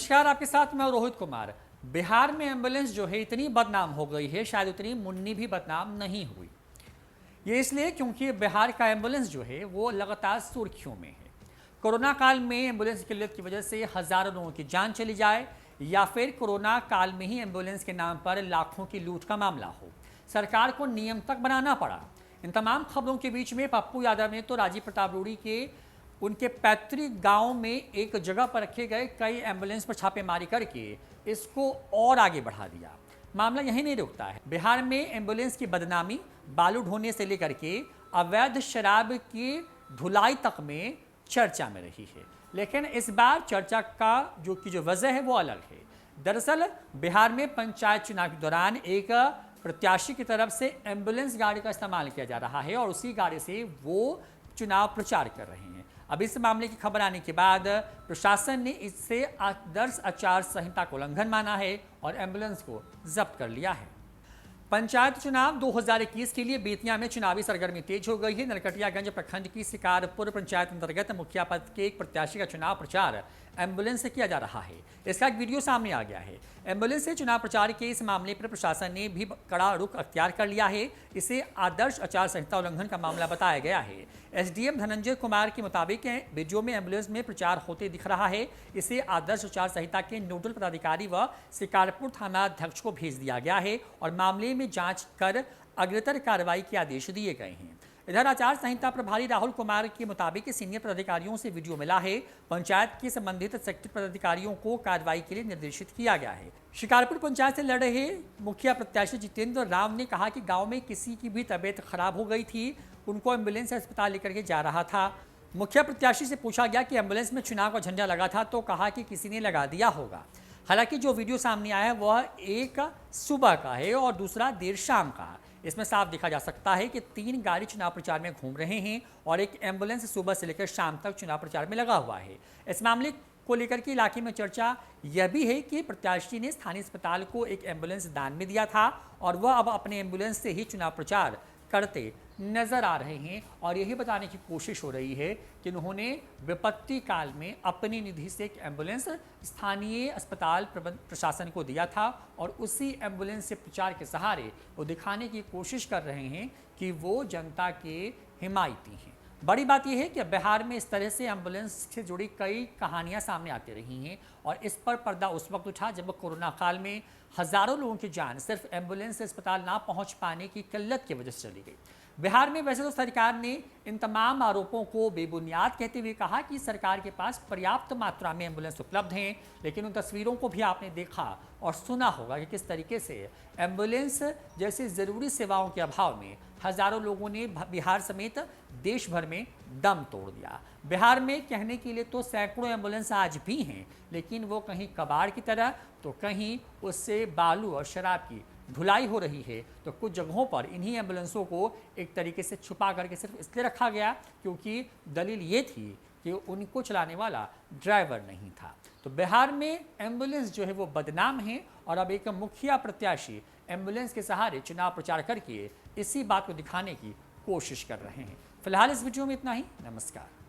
नमस्कार, आपके साथ मैं रोहित कुमार। बिहार में एम्बुलेंस जो है इतनी बदनाम हो गई है, शायद उतनी मुन्नी भी बदनाम नहीं हुई। ये इसलिए क्योंकि बिहार का एम्बुलेंस जो है वो लगातार सुर्खियों में है। कोरोना काल में एम्बुलेंस की किल्लत की वजह से हजारों लोगों की जान चली जाए, या फिर कोरोना काल में ही एम्बुलेंस के नाम पर लाखों की लूट का मामला हो, सरकार को नियम तक बनाना पड़ा। इन तमाम खबरों के बीच में पप्पू यादव ने तो राजीव प्रताप रूड़ी के उनके पैतृक गांव में एक जगह पर रखे गए कई एम्बुलेंस पर छापेमारी करके इसको और आगे बढ़ा दिया। मामला यहीं नहीं रुकता है। बिहार में एम्बुलेंस की बदनामी बालू ढोने से लेकर के अवैध शराब की धुलाई तक में चर्चा में रही है। लेकिन इस बार चर्चा का जो वजह है वो अलग है। दरअसल बिहार में पंचायत चुनाव के दौरान एक प्रत्याशी की तरफ से एम्बुलेंस गाड़ी का इस्तेमाल किया जा रहा है और उसी गाड़ी से वो चुनाव प्रचार कर रहे हैं। अब इस मामले की खबर आने के बाद प्रशासन ने इससे आदर्श आचार संहिता का उल्लंघन माना है और एम्बुलेंस को जब्त कर लिया है। पंचायत चुनाव 2021 के लिए बेतिया में चुनावी सरगर्मी तेज हो गई है। नरकटियागंज प्रखंड की शिकारपुर पंचायत अंतर्गत मुखिया पद के एक प्रत्याशी का चुनाव प्रचार एम्बुलेंस से किया जा रहा है। इसका एक वीडियो सामने आ गया है। एम्बुलेंस से चुनाव प्रचार के इस मामले पर प्रशासन ने भी कड़ा रुख अख्तियार कर लिया है। इसे आदर्श आचार संहिता उल्लंघन का मामला बताया गया है। एसडीएम धनंजय कुमार के मुताबिक वीडियो में एम्बुलेंस में प्रचार होते दिख रहा है। इसे आदर्श आचार संहिता के नोडल पदाधिकारी व शिकारपुर थाना अध्यक्ष को भेज दिया गया है और मामले में जांच कर अग्रतर कार्रवाई के आदेश दिए गए हैं। इधर आचार संहिता प्रभारी राहुल कुमार के मुताबिक सीनियर पदाधिकारियों से वीडियो मिला है। पंचायत के संबंधित सेक्टर पदाधिकारियों को कार्रवाई के लिए निर्देशित किया गया है। शिकारपुर पंचायत से लड़ रहे मुखिया प्रत्याशी जितेंद्र राव ने कहा कि गांव में किसी की भी तबीयत खराब हो गई थी, उनको एम्बुलेंस से अस्पताल लेकर के जा रहा था। मुखिया प्रत्याशी से पूछा गया कि एम्बुलेंस में चुनाव का झंडा लगा था, तो कहा कि किसी ने लगा दिया होगा। हालांकि जो वीडियो सामने आया है वह एक सुबह का है और दूसरा देर शाम का। इसमें साफ देखा जा सकता है कि 3 गाड़ी चुनाव प्रचार में घूम रहे हैं और एक एम्बुलेंस सुबह से लेकर शाम तक चुनाव प्रचार में लगा हुआ है। इस मामले को लेकर के इलाके में चर्चा यह भी है कि प्रत्याशी ने स्थानीय अस्पताल को एक एम्बुलेंस दान में दिया था और वह अब अपने एम्बुलेंस से ही चुनाव प्रचार करते नजर आ रहे हैं और यही बताने की कोशिश हो रही है कि उन्होंने विपत्ति काल में अपनी निधि से एक एम्बुलेंस स्थानीय अस्पताल प्रशासन को दिया था और उसी एम्बुलेंस से प्रचार के सहारे वो दिखाने की कोशिश कर रहे हैं कि वो जनता के हिमायती हैं। बड़ी बात यह है कि बिहार में इस तरह से एम्बुलेंस से जुड़ी कई कहानियां सामने आती रही हैं और इस पर पर्दा उस वक्त उठा जब कोरोना काल में हजारों लोगों की जान सिर्फ एम्बुलेंस से अस्पताल ना पहुंच पाने की किल्लत की वजह से चली गई। बिहार में वैसे तो सरकार ने इन तमाम आरोपों को बेबुनियाद कहते हुए कहा कि सरकार के पास पर्याप्त मात्रा में एम्बुलेंस उपलब्ध हैं, लेकिन उन तस्वीरों को भी आपने देखा और सुना होगा कि किस तरीके से एम्बुलेंस जैसी ज़रूरी सेवाओं के अभाव में हजारों लोगों ने बिहार समेत देश भर में दम तोड़ दिया। बिहार में कहने के लिए तो सैकड़ों एम्बुलेंस आज भी हैं, लेकिन वो कहीं कबाड़ की तरह तो कहीं उससे बालू और शराब की धुलाई हो रही है। तो कुछ जगहों पर इन्हीं एम्बुलेंसों को एक तरीके से छुपा करके सिर्फ इसलिए रखा गया क्योंकि दलील ये थी कि उनको चलाने वाला ड्राइवर नहीं था। तो बिहार में एम्बुलेंस जो है वो बदनाम है और अब एक मुखिया प्रत्याशी एम्बुलेंस के सहारे चुनाव प्रचार करके इसी बात को दिखाने की कोशिश कर रहे हैं। फिलहाल इस वीडियो में इतना ही। नमस्कार।